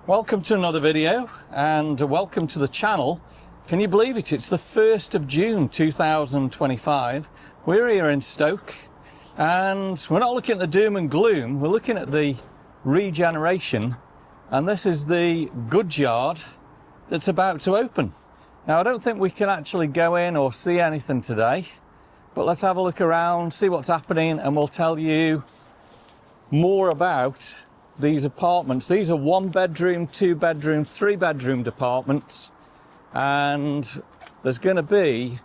Welcome to another video and welcome to the channel. Can you believe it? It's the 1st of June 2025. We're here in Stoke and we're not looking at the doom and gloom, we're looking at the regeneration, and this is the goods yard that's about to open. Now I don't think we can actually go in or see anything today, but let's have a look around, see what's happening, and we'll tell you more about these apartments. These are 1-bedroom, 2-bedroom, 3-bedroom apartments, and there's going to be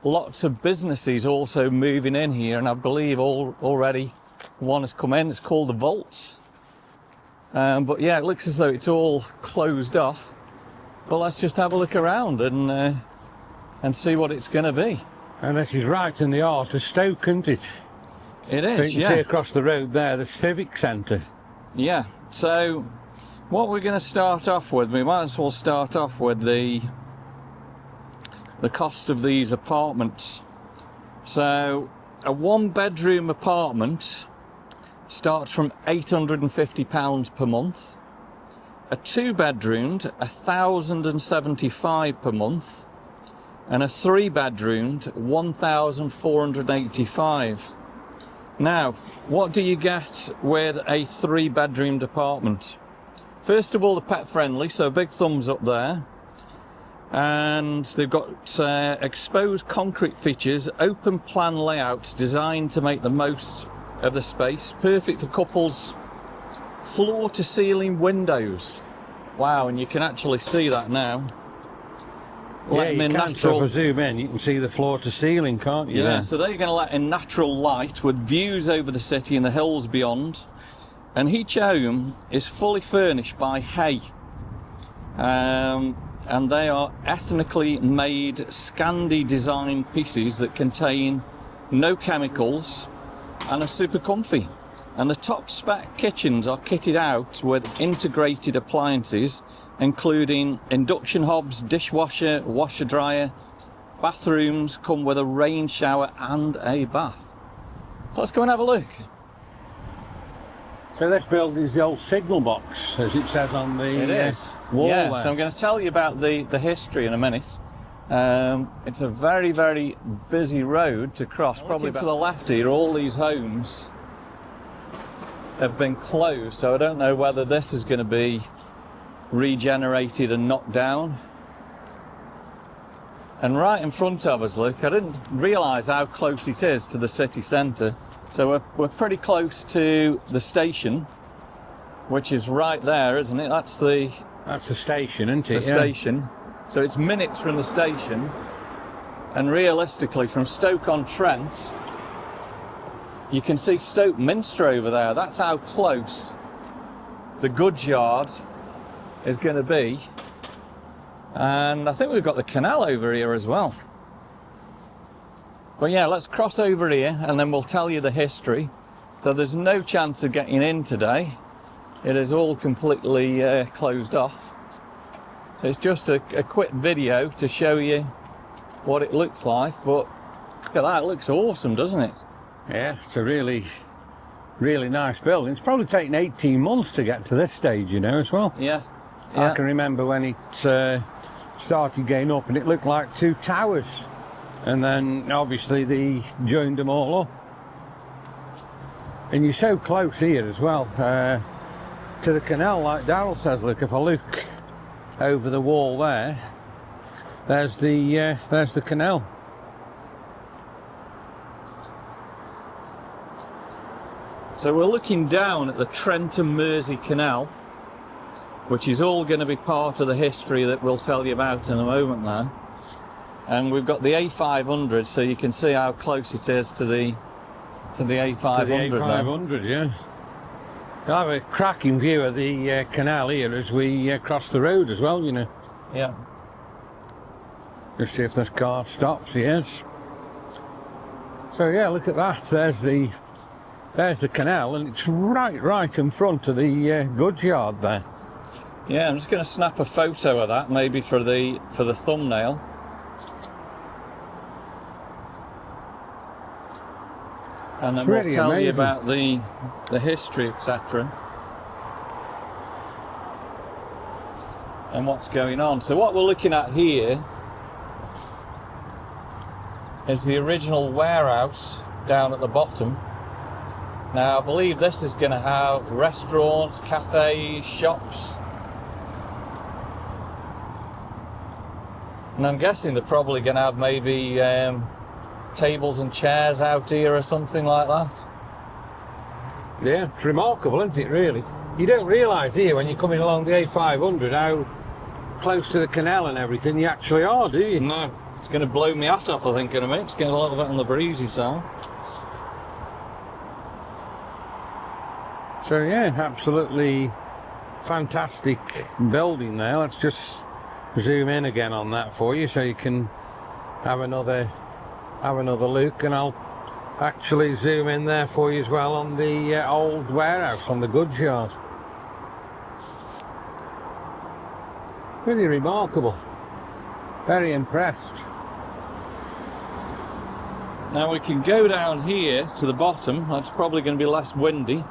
lots of businesses also moving in here, and I believe already one has come in. It's called the Vaults, but yeah, it looks as though it's all closed off. But let's just have a look around and see what it's going to be. And this is right in the heart of Stoke, isn't it? It is, you can see across the road there, the Civic Centre. Yeah, so what we're going to start off with, we might as well start off with the cost of these apartments. So a 1-bedroom apartment starts from £850 per month. A 2-bedroomed, £1,075 per month. And a 3-bedroomed, £1,485. Now, what do you get with a 3-bedroomed apartment? First of all, they're pet friendly, so big thumbs up there. And they've got exposed concrete features, open plan layouts designed to make the most of the space. Perfect for couples. Floor to ceiling windows. Wow, and you can actually see that now. Yeah, you can. So if I zoom in, you can see the floor to ceiling, can't you? Yeah, so they're going to let in natural light with views over the city and the hills beyond. And each home is fully furnished by Hay. And they are ethnically made Scandi design pieces that contain no chemicals and are super comfy. And the top spec kitchens are kitted out with integrated appliances, including induction hobs, dishwasher, washer dryer. Bathrooms come with a rain shower and a bath. So let's go and have a look. So this building is the old signal box, as it says on the wall yeah, there. so I'm going to tell you about the history in a minute. It's a very, very busy road to cross. Probably to the left here, all these homes have been closed, so I don't know whether this is going to be regenerated and knocked down. And right in front of us, look, I didn't realise how close it is to the city centre. So we're pretty close to the station, which is right there, isn't it? That's the station, isn't it? The station. So it's minutes from the station, and realistically from Stoke-on-Trent you can see Stoke Minster over there. That's how close the goods yard is going to be. And I think we've got the canal over here as well. But yeah, let's cross over here and then we'll tell you the history. So there's no chance of getting in today. It is all completely closed off. So it's just a quick video to show you what it looks like. But look at that, it looks awesome, doesn't it? Yeah, it's a really, really nice building. It's probably taken 18 months to get to this stage, you know, as well. Yeah. I can remember when it started getting up and it looked like 2 towers. And then, obviously, they joined them all up. And you're so close here as well to the canal, like Darryl says. Look, if I look over the wall there, there's the canal. So we're looking down at the Trent and Mersey Canal, which is all going to be part of the history that we'll tell you about in a moment now. And we've got the A500, so you can see how close it is to the A500. To the A500, yeah. You'll have a cracking view of the canal here as we cross the road as well, you know. Yeah. Just see if this car stops. Yes. So yeah, look at that. There's the canal, and it's right in front of the goods yard there. Yeah, I'm just going to snap a photo of that, maybe for the thumbnail. And then we'll tell you about the history, etc. and what's going on. So what we're looking at here is the original warehouse down at the bottom. Now I believe this is going to have restaurants, cafes, shops, and I'm guessing they're probably going to have maybe tables and chairs out here or something like that. Yeah, it's remarkable, isn't it, really? You don't realise here when you're coming along the A500 how close to the canal and everything you actually are, do you? No, it's going to blow me hat off, I think, in a minute. It's getting a little bit on the breezy side. So yeah, absolutely fantastic building there. Let's just zoom in again on that for you so you can have another look, and I'll actually zoom in there for you as well on the old warehouse on the goods yard. Pretty remarkable. Very impressed. Now we can go down here to the bottom. That's probably going to be less windy.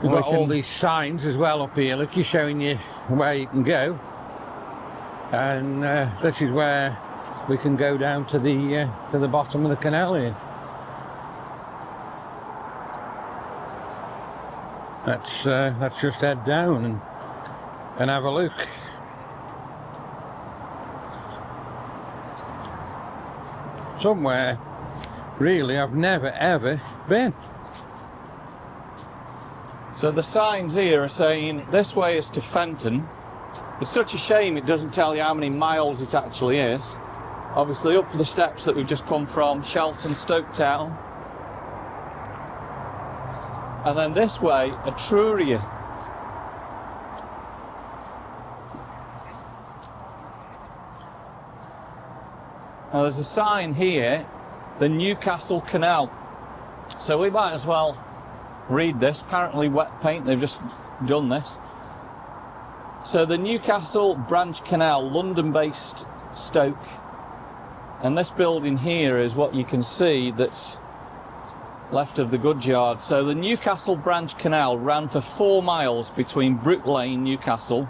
We've got all these signs as well up here, look, you're showing you where you can go. And this is where we can go down to the bottom of the canal here. Let's just head down and have a look. Somewhere really I've never ever been. So the signs here are saying this way is to Fenton. It's such a shame it doesn't tell you how many miles it actually is. Obviously up the steps that we've just come from, Shelton, Stoke Town. And then this way, Etruria. Now there's a sign here, the Newcastle Canal. So we might as well read this. Apparently wet paint, they've just done this. So the Newcastle Branch Canal, London-based Stoke. And this building here is what you can see that's left of the goods yard. So the Newcastle Branch Canal ran for 4 miles between Brook Lane, Newcastle,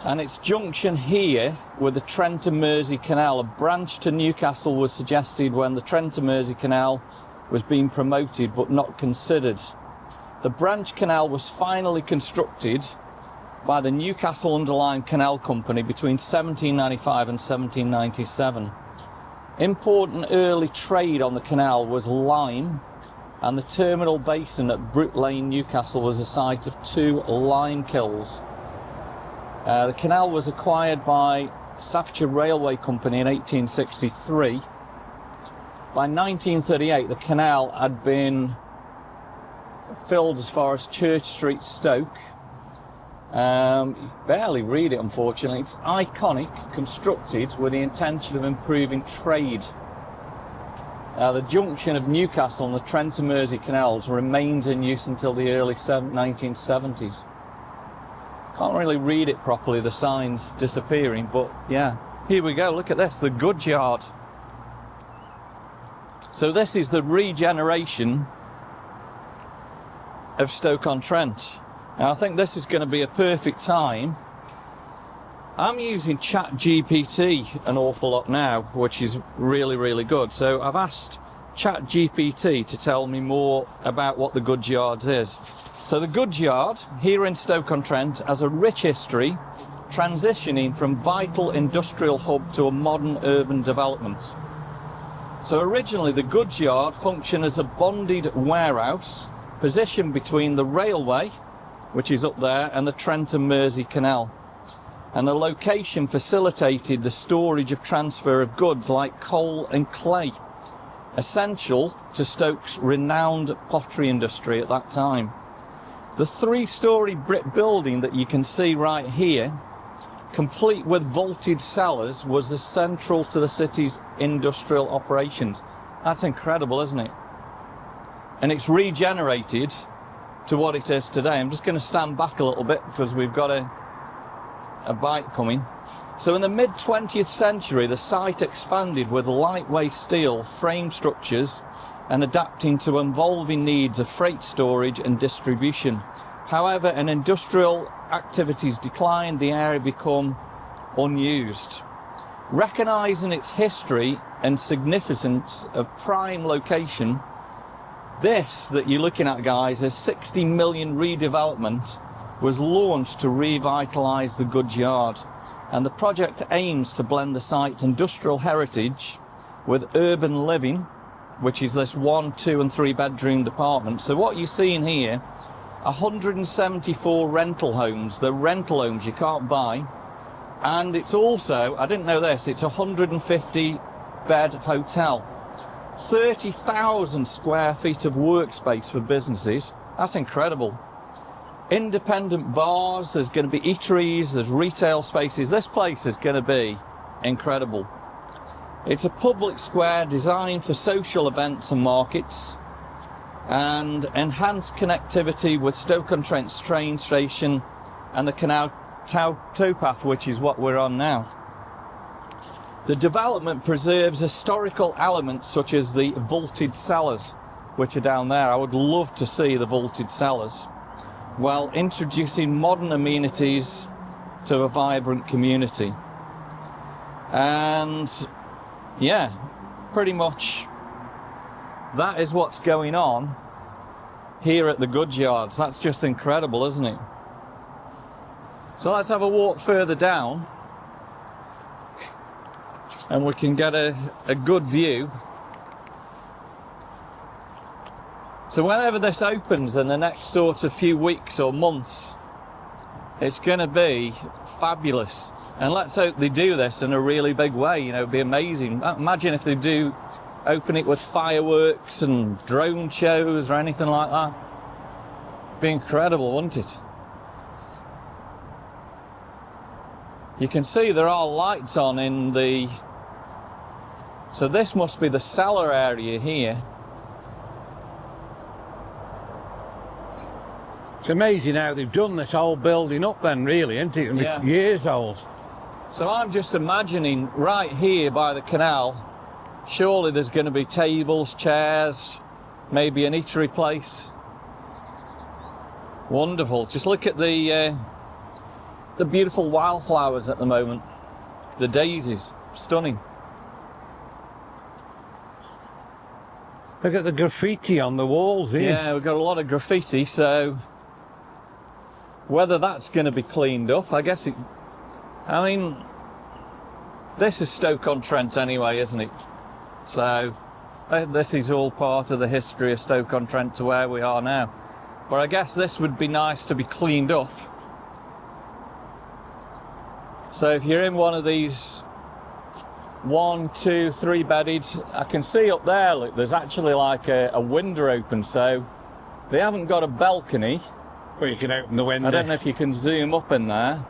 and its junction here with the Trent and Mersey Canal. A branch to Newcastle was suggested when the Trent and Mersey Canal was being promoted but not considered. The branch canal was finally constructed by the Newcastle Underline Canal Company between 1795 and 1797. Important early trade on the canal was lime, and the terminal basin at Brook Lane, Newcastle, was the site of 2 lime kilns. The canal was acquired by Staffordshire Railway Company in 1863. By 1938, the canal had been filled as far as Church Street, Stoke. You barely read it, unfortunately. It's iconic, constructed with the intention of improving trade. The junction of Newcastle and the Trent and Mersey canals remained in use until the early 1970s. Can't really read it properly, the signs disappearing, but yeah. Here we go, look at this, the goods yard. So this is the regeneration of Stoke-on-Trent. Now I think this is going to be a perfect time. I'm using ChatGPT an awful lot now, which is really, really good. So I've asked ChatGPT to tell me more about what the goods yard is. So the goods yard here in Stoke-on-Trent has a rich history, transitioning from vital industrial hub to a modern urban development. So originally the goods yard functioned as a bonded warehouse positioned between the railway, which is up there, and the Trent and Mersey Canal. And the location facilitated the storage of transfer of goods like coal and clay, essential to Stoke's renowned pottery industry at that time. The 3-storey brick building that you can see right here, complete with vaulted cellars, was the central to the city's industrial operations. That's incredible, isn't it? And it's regenerated to what it is today. I'm just going to stand back a little bit because we've got a bike coming. So in the mid-20th century, the site expanded with lightweight steel frame structures and adapting to evolving needs of freight storage and distribution. However, an industrial activities declined, the area become unused. Recognising its history and significance of prime location, this that you're looking at, guys, a 60 million redevelopment was launched to revitalise the goods yard, and the project aims to blend the site's industrial heritage with urban living, which is this 1, 2 and 3 bedroom department. So what you're seeing here, 174 rental homes. They're rental homes you can't buy. And it's also, I didn't know this, it's a 150 bed hotel. 30,000 square feet of workspace for businesses. That's incredible. Independent bars, there's going to be eateries, there's retail spaces. This place is going to be incredible. It's a public square designed for social events and markets, and enhanced connectivity with Stoke-on-Trent's train station and the canal towpath, which is what we're on now. The development preserves historical elements such as the vaulted cellars, which are down there. I would love to see the vaulted cellars, while introducing modern amenities to a vibrant community. And yeah, pretty much that is what's going on here at the goods yards. That's just incredible, isn't it? So let's have a walk further down and we can get a good view. So whenever this opens in the next sort of few weeks or months, it's going to be fabulous. And let's hope they do this in a really big way. You know, it'd be amazing. Imagine if they do open it with fireworks and drone shows or anything like that. It'd be incredible, wouldn't it? You can see there are lights on in the... So this must be the cellar area here. It's amazing how they've done this whole building up then, really, isn't it? Yeah. Years old. So I'm just imagining right here by the canal, surely there's going to be tables, chairs, maybe an eatery place. Wonderful. Just look at the beautiful wildflowers at the moment. The daisies, stunning. Look at the graffiti on the walls here. Yeah, we've got a lot of graffiti, so whether that's going to be cleaned up, I guess it... I mean, this is Stoke-on-Trent anyway, isn't it? So this is all part of the history of Stoke-on-Trent to where we are now. But I guess this would be nice to be cleaned up. So if you're in one of these 1, 2, 3 bedded, I can see up there, look, there's actually like a window open, so they haven't got a balcony. Well, you can open the window. I don't know if you can zoom up in there,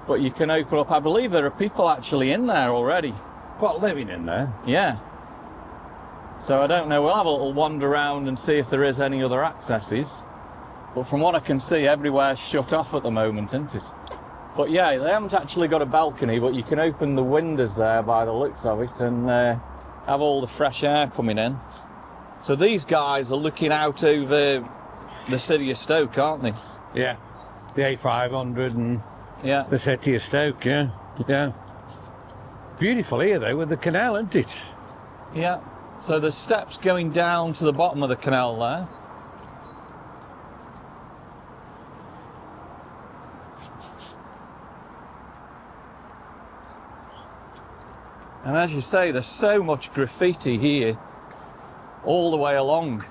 but you can open up. I believe there are people actually in there already. What, living in there? Yeah. So I don't know, we'll have a little wander around and see if there is any other accesses. But from what I can see, everywhere's shut off at the moment, isn't it? But yeah, they haven't actually got a balcony, but you can open the windows there by the looks of it and have all the fresh air coming in. So these guys are looking out over the city of Stoke, aren't they? Yeah. The A500 and yeah, the city of Stoke, yeah. Yeah. Beautiful here, though, with the canal, isn't it? Yeah. So there's steps going down to the bottom of the canal there. And as you say, there's so much graffiti here all the way along.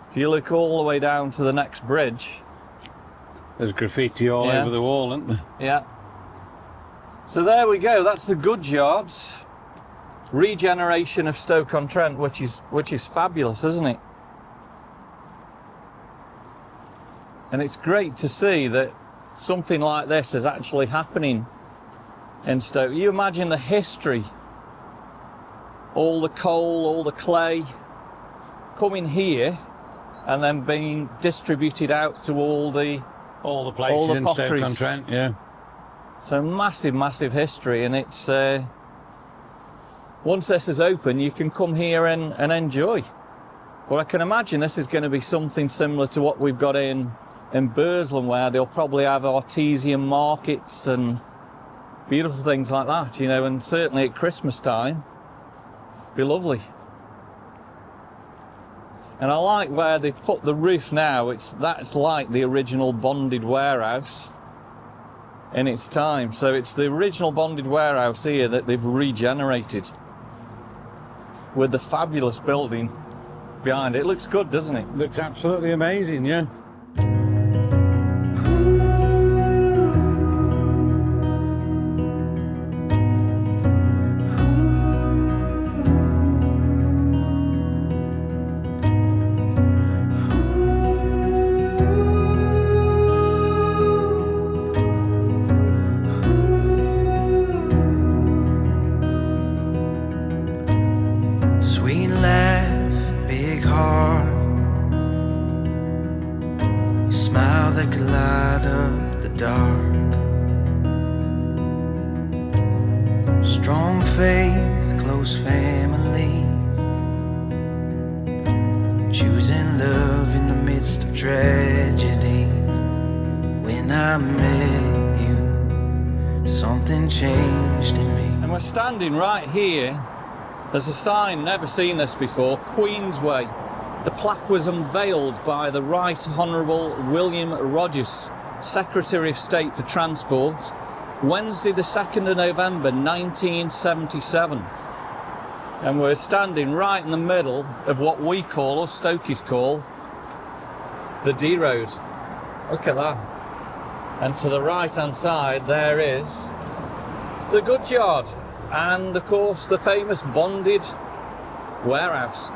If you look all the way down to the next bridge, there's graffiti all over the wall, isn't there? Yeah. So there we go, that's the goods yards. Regeneration of Stoke-on-Trent, which is fabulous, isn't it? And it's great to see that something like this is actually happening in Stoke. You imagine the history, all the coal, all the clay coming here and then being distributed out to all the places in potteries. Stoke-on-Trent, yeah. So massive, massive history, and it's once this is open, you can come here and enjoy. But I can imagine this is going to be something similar to what we've got in Burslem, where they'll probably have artesian markets and beautiful things like that, you know, and certainly at Christmas time, be lovely. And I like where they've put the roof now. That's like the original bonded warehouse in its time. So it's the original bonded warehouse here that they've regenerated with the fabulous building behind it. It looks good, doesn't it? Looks absolutely amazing, yeah. Strong faith, close family, choosing love in the midst of tragedy. When I met you, something changed in me. And we're standing right here. There's a sign, never seen this before, Queensway. The plaque was unveiled by the Right Honourable William Rogers, Secretary of State for Transport, Wednesday the 2nd of November 1977. And we're standing right in the middle of what we call, or Stokies call, the D Road. Look at that. And to the right hand side there is the goods yard and of course the famous bonded warehouse.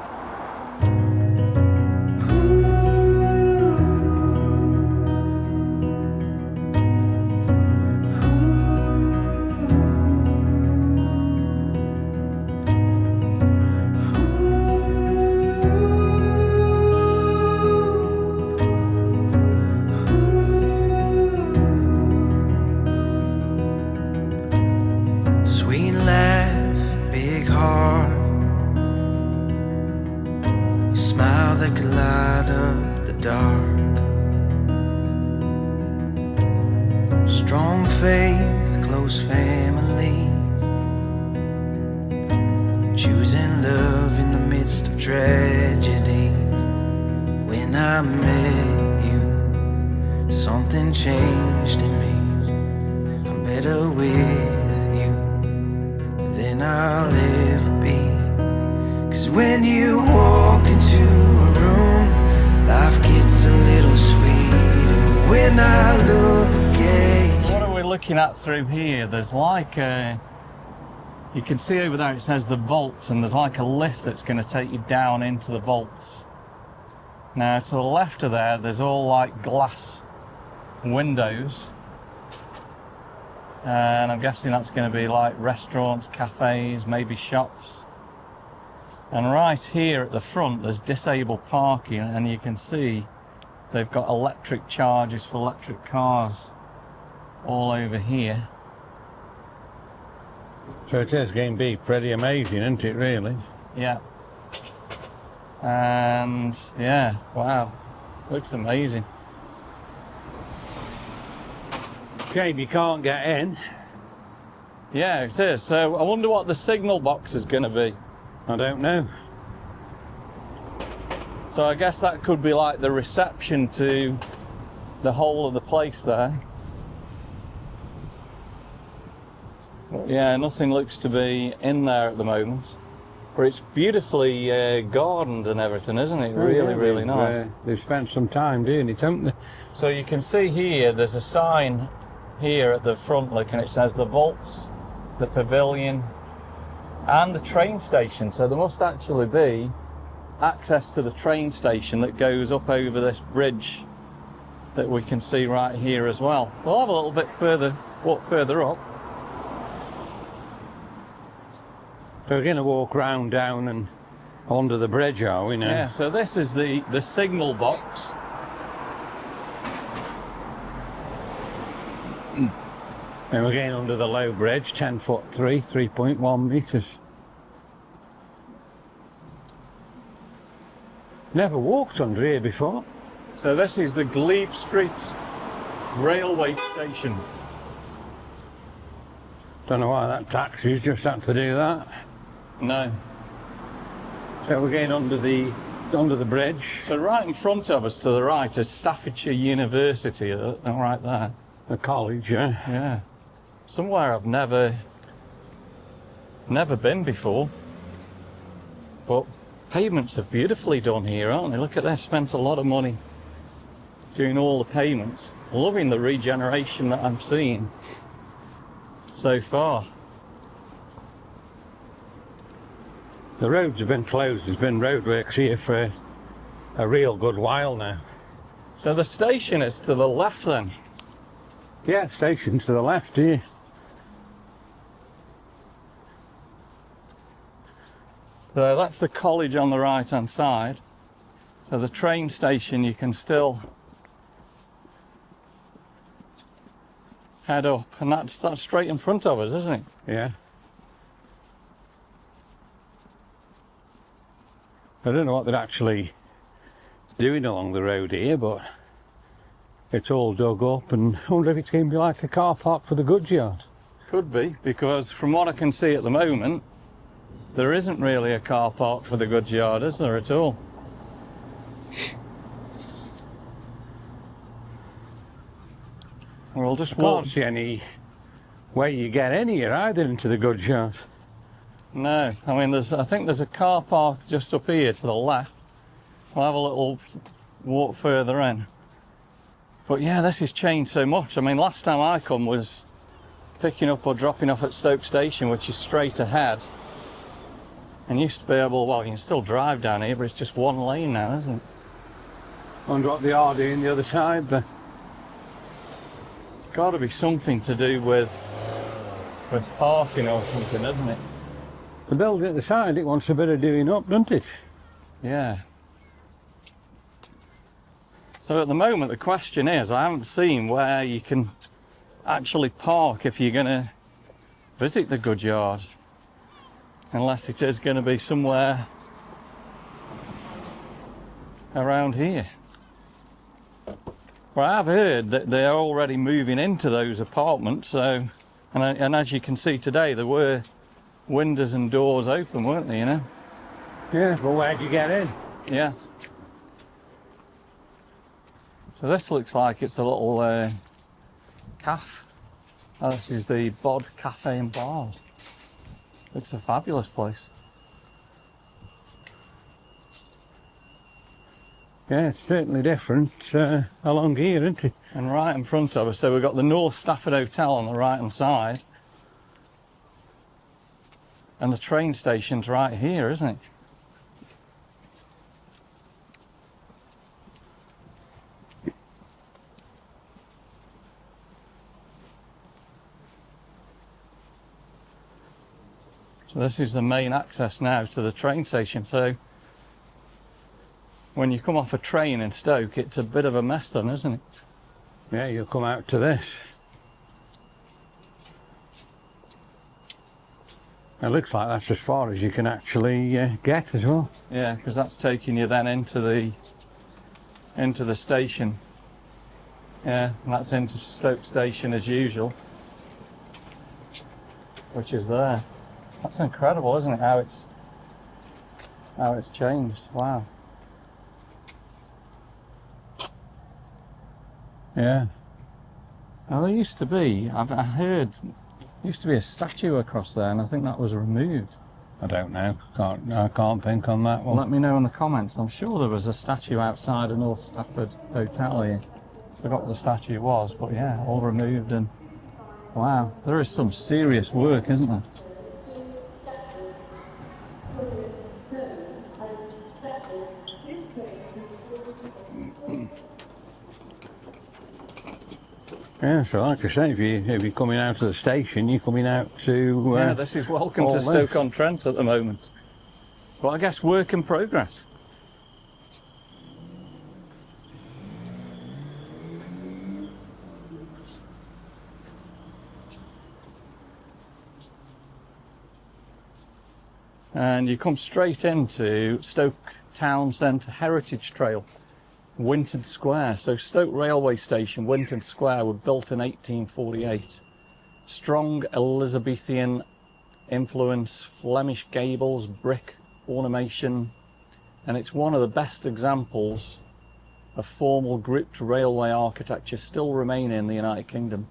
Strong faith, close family, choosing love in the midst of tragedy. When I met you, something changed in me. I'm better with you than I'll ever be. 'Cause when you walk into a room, life gets a little sweeter. When I look at you. What are we looking at through here? There's like a, you can see over there it says the vault, and there's like a lift that's going to take you down into the vaults. Now to the left of there, there's all like glass windows, and I'm guessing that's going to be like restaurants, cafes, maybe shops. And right here at the front there's disabled parking, and you can see they've got electric chargers for electric cars all over here. So it is going to be pretty amazing, isn't it, really? Yeah. And yeah, wow, looks amazing. Shame you can't get in. Yeah, it is. So I wonder what the signal box is going to be. I don't know. So I guess that could be like the reception to the whole of the place there. But yeah, nothing looks to be in there at the moment. But it's beautifully gardened and everything, isn't it? Really, really nice. They've spent some time doing it, haven't they? So you can see here, there's a sign here at the front, look, and it says the vaults, the pavilion, and the train station. So there must actually be access to the train station that goes up over this bridge that we can see right here as well. We'll have a little bit further, walk further up. So we're going to walk round down and under the bridge, are we now? Yeah, so this is the signal box. And we're going under the low bridge, 10 foot 3, 3.1 metres. Never walked under here before. So this is the Glebe Street railway station. Don't know why that taxi's just had to do that. No. So we're getting under the bridge. So right in front of us to the right is Staffordshire University, right there. The college, yeah. Yeah. Somewhere I've never been before. But pavements are beautifully done here, aren't they? Look at this, spent a lot of money doing all the pavements. Loving the regeneration that I'm seeing so far. The roads have been closed. There's been roadworks here for a real good while now. So the station is to the left then? Yeah, station's to the left here. So that's the college on the right hand side. So the train station you can still head up, and that's straight in front of us, isn't it? Yeah. I don't know what they're actually doing along the road here, but it's all dug up, and I wonder if it's going to be like a car park for the goods yard. Could be, because from what I can see at the moment, there isn't really a car park for the goods yard, is there, at all? We'll just walk. Can't see any way you get in here either into the goods yard. No, I mean, I think there's a car park just up here to the left. We'll have a little walk further in. But yeah, this has changed so much. I mean, last time I come was picking up or dropping off at Stoke Station, which is straight ahead. And used to be able, well, you can still drive down here, but it's just one lane now, isn't it? Wonder what they are doing the other side there. Got to be something to do with parking or something, isn't it? The building at the side, it wants a bit of doing up, doesn't it? Yeah. So at the moment, the question is, I haven't seen where you can actually park if you're going to visit the goods yard. Unless it is going to be somewhere around here. Well, I have heard that they're already moving into those apartments, so, and as you can see today, there were windows and doors open, weren't they, you know? Yeah, but where'd you get in? Yeah. So this looks like it's a little cafe. Oh, this is the Bod Cafe and Bars. Looks a fabulous place. Yeah, it's certainly different along here, isn't it? And right in front of us, so we've got the North Stafford Hotel on the right hand side. And the train station's right here, isn't it? So this is the main access now to the train station. So when you come off a train in Stoke, it's a bit of a mess then, isn't it? Yeah, you'll come out to this. It looks like that's as far as you can actually get as well. Yeah, because that's taking you then into the station. Yeah, and that's into Stoke Station as usual, which is there. That's incredible, isn't it? How it's changed. Wow. Yeah. Now there used to be, I heard, used to be a statue across there, and I think that was removed. I don't know. I can't think on that one. Let me know in the comments. I'm sure there was a statue outside the North Stafford Hotel here. Forgot what the statue was, but yeah, all removed, and wow, there is some serious work, isn't there? Yeah, so like I say, if you're coming out of the station, you're coming out to... yeah, this is welcome to Stoke-on-Trent at the moment. But I guess work in progress. And you come straight into Stoke Town Centre Heritage Trail, Winton Square. So Stoke Railway Station, Winton Square, were built in 1848. Strong Elizabethan influence, Flemish gables, brick ornamentation, and it's one of the best examples of formal grouped railway architecture still remaining in the United Kingdom.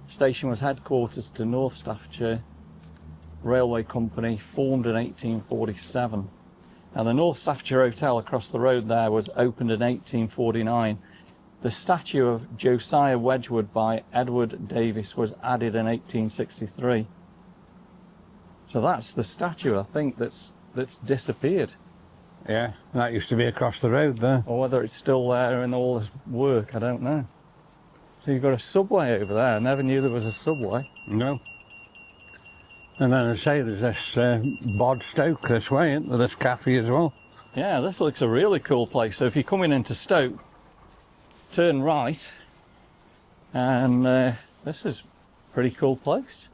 The station was headquarters to North Staffordshire Railway Company, formed in 1847. Now the North Staffordshire Hotel across the road there was opened in 1849. The statue of Josiah Wedgwood by Edward Davis was added in 1863. So that's the statue, I think, that's disappeared. Yeah, that used to be across the road there. Or whether it's still there in all this work, I don't know. So you've got a subway over there. I never knew there was a subway. No. And then I say there's this Bod Stoke this way, isn't there? This cafe as well. Yeah, this looks a really cool place. So if you're coming into Stoke, turn right, and this is a pretty cool place.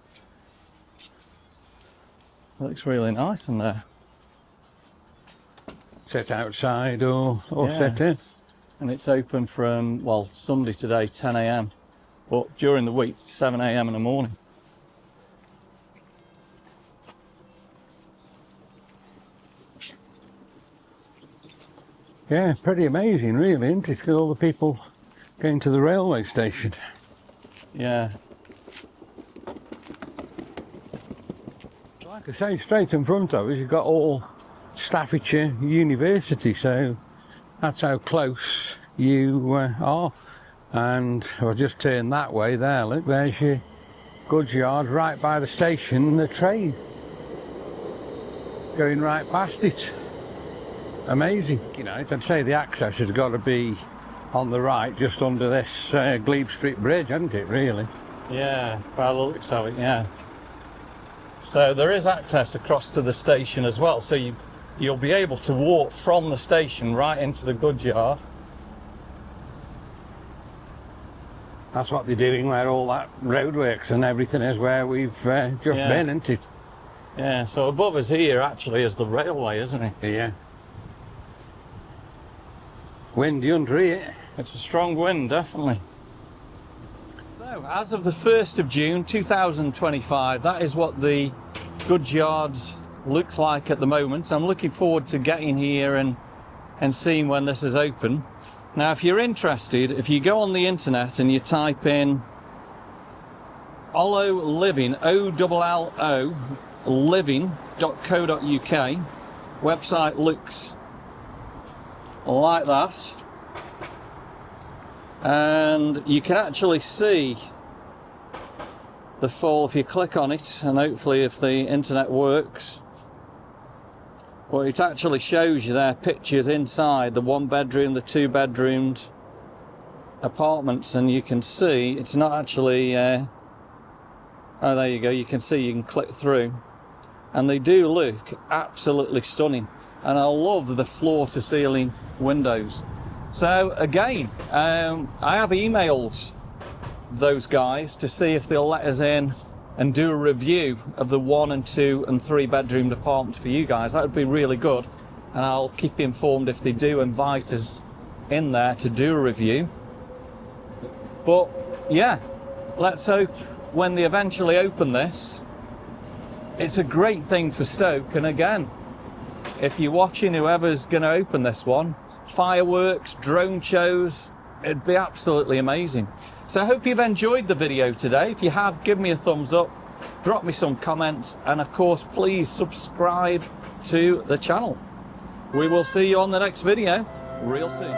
It looks really nice in there. Sit outside or Yeah. sit in. And it's open from, well, Sunday today, 10 a.m. But during the week, 7 a.m. in the morning. Yeah, pretty amazing really, isn't it? With all the people going to the railway station. Yeah. Like I say, straight in front of us, you've got all Staffordshire University, so that's how close you are. And I'll just turn that way there, look, there's your goods yard right by the station and the train going right past it. Amazing. You know, I'd say the access has got to be on the right, just under this Glebe Street Bridge, hasn't it, really? Yeah, by the looks of it, yeah. So there is access across to the station as well, so you'll be able to walk from the station right into the goods yard. That's what they're doing where all that roadworks and everything is, where we've just been, isn't it? Yeah, so above us here actually is the railway, isn't it? Yeah. Windy under here. It's a strong wind, definitely. So, as of the 1st of June 2025, that is what the goods yard looks like at the moment. I'm looking forward to getting here and seeing when this is open. Now, if you're interested, if you go on the internet and you type in Ollo Living, O-L-L-O, living.co.uk, website looks like that, and you can actually see the full, if you click on it, and hopefully if the internet works, well, it actually shows you there pictures inside the 1-bedroom, the 2-bedroomed apartments, and you can see it's not actually oh, there you go, you can see, you can click through, and they do look absolutely stunning. And I love the floor-to-ceiling windows. So again, I have emailed those guys to see if they'll let us in and do a review of the 1 and 2 and 3-bedroomed apartments for you guys. That would be really good. And I'll keep you informed if they do invite us in there to do a review. But yeah, let's hope when they eventually open this, it's a great thing for Stoke. And again, if you're watching, whoever's going to open this one, fireworks, drone shows, it'd be absolutely amazing. So I hope you've enjoyed the video today. If you have, give me a thumbs up, drop me some comments, and of course, please subscribe to the channel. We will see you on the next video real soon.